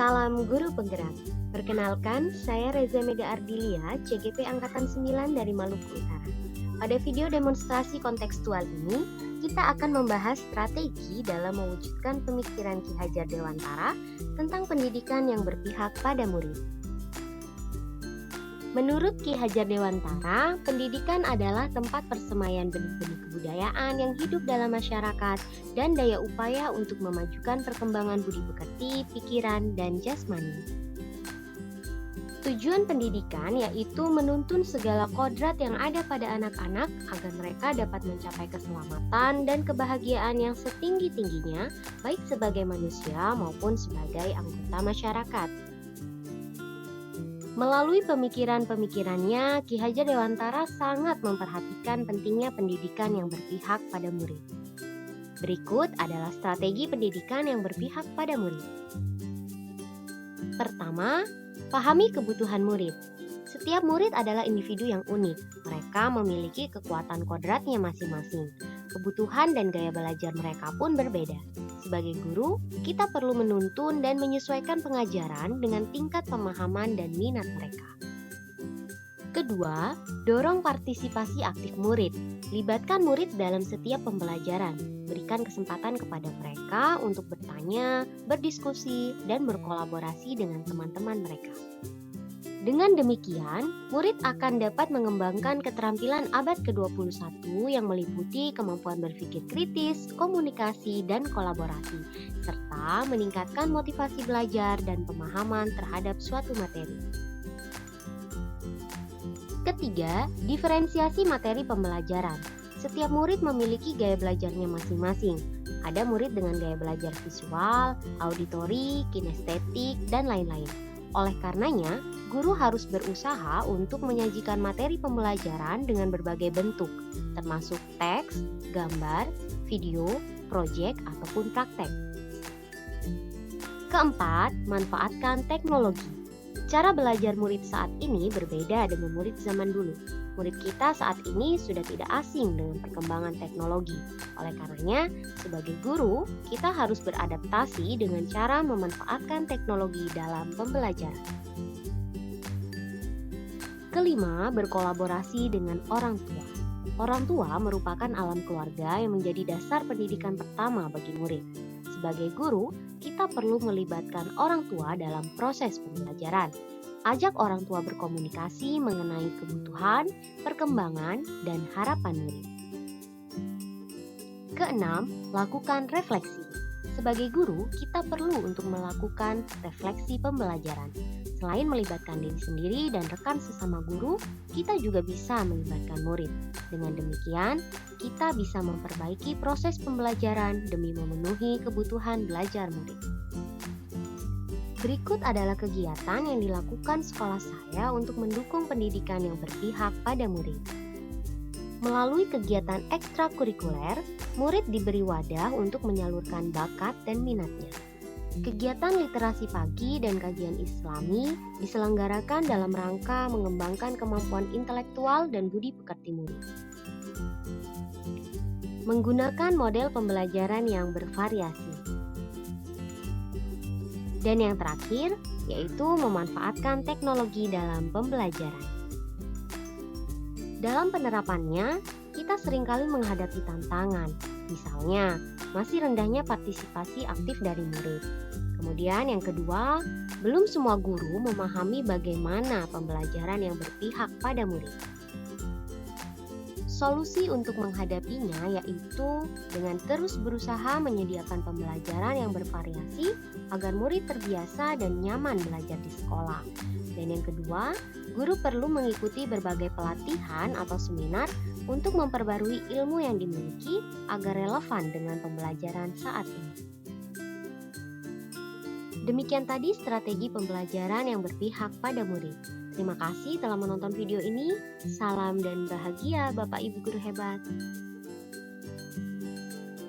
Salam Guru Penggerak. Perkenalkan, saya Reza Mega Ardilia, CGP Angkatan 9 dari Maluku Utara. Pada video demonstrasi kontekstual ini, kita akan membahas strategi dalam mewujudkan pemikiran Ki Hajar Dewantara tentang pendidikan yang berpihak pada murid. Menurut Ki Hajar Dewantara, pendidikan adalah tempat persemaian benih-benih kebudayaan yang hidup dalam masyarakat dan daya upaya untuk memajukan perkembangan budi pekerti, pikiran, dan jasmani. Tujuan pendidikan yaitu menuntun segala kodrat yang ada pada anak-anak agar mereka dapat mencapai keselamatan dan kebahagiaan yang setinggi-tingginya, baik sebagai manusia maupun sebagai anggota masyarakat. Melalui pemikiran-pemikirannya, Ki Hajar Dewantara sangat memperhatikan pentingnya pendidikan yang berpihak pada murid. Berikut adalah strategi pendidikan yang berpihak pada murid. Pertama, pahami kebutuhan murid. Setiap murid adalah individu yang unik. Mereka memiliki kekuatan kodratnya masing-masing. Kebutuhan dan gaya belajar mereka pun berbeda. Sebagai guru, kita perlu menuntun dan menyesuaikan pengajaran dengan tingkat pemahaman dan minat mereka. Kedua, dorong partisipasi aktif murid. Libatkan murid dalam setiap pembelajaran. Berikan kesempatan kepada mereka untuk bertanya, berdiskusi, dan berkolaborasi dengan teman-teman mereka. Dengan demikian, murid akan dapat mengembangkan keterampilan abad ke-21 yang meliputi kemampuan berpikir kritis, komunikasi, dan kolaborasi, serta meningkatkan motivasi belajar dan pemahaman terhadap suatu materi. Ketiga, diferensiasi materi pembelajaran. Setiap murid memiliki gaya belajarnya masing-masing. Ada murid dengan gaya belajar visual, auditori, kinestetik, dan lain-lain. Oleh karenanya, guru harus berusaha untuk menyajikan materi pembelajaran dengan berbagai bentuk, termasuk teks, gambar, video, proyek, ataupun praktek. Keempat, manfaatkan teknologi. Cara belajar murid saat ini berbeda dengan murid zaman dulu. Murid kita saat ini sudah tidak asing dengan perkembangan teknologi. Oleh karenanya, sebagai guru, kita harus beradaptasi dengan cara memanfaatkan teknologi dalam pembelajaran. Kelima, berkolaborasi dengan orang tua. Orang tua merupakan alam keluarga yang menjadi dasar pendidikan pertama bagi murid. Sebagai guru, kita perlu melibatkan orang tua dalam proses pembelajaran. Ajak orang tua berkomunikasi mengenai kebutuhan, perkembangan, dan harapan murid. Keenam, lakukan refleksi. Sebagai guru, kita perlu untuk melakukan refleksi pembelajaran. Selain melibatkan diri sendiri dan rekan sesama guru, kita juga bisa melibatkan murid. Dengan demikian, kita bisa memperbaiki proses pembelajaran demi memenuhi kebutuhan belajar murid. Berikut adalah kegiatan yang dilakukan sekolah saya untuk mendukung pendidikan yang berpihak pada murid. Melalui kegiatan ekstrakurikuler, murid diberi wadah untuk menyalurkan bakat dan minatnya. Kegiatan literasi pagi dan kajian Islami diselenggarakan dalam rangka mengembangkan kemampuan intelektual dan budi pekerti murid. Menggunakan model pembelajaran yang bervariasi. Dan yang terakhir, yaitu memanfaatkan teknologi dalam pembelajaran. Dalam penerapannya, kita seringkali menghadapi tantangan, misalnya masih rendahnya partisipasi aktif dari murid. Kemudian yang kedua, belum semua guru memahami bagaimana pembelajaran yang berpihak pada murid. Solusi untuk menghadapinya yaitu dengan terus berusaha menyediakan pembelajaran yang bervariasi agar murid terbiasa dan nyaman belajar di sekolah. Dan yang kedua, guru perlu mengikuti berbagai pelatihan atau seminar untuk memperbarui ilmu yang dimiliki agar relevan dengan pembelajaran saat ini. Demikian tadi strategi pembelajaran yang berpihak pada murid. Terima kasih telah menonton video ini. Salam dan bahagia Bapak Ibu Guru hebat.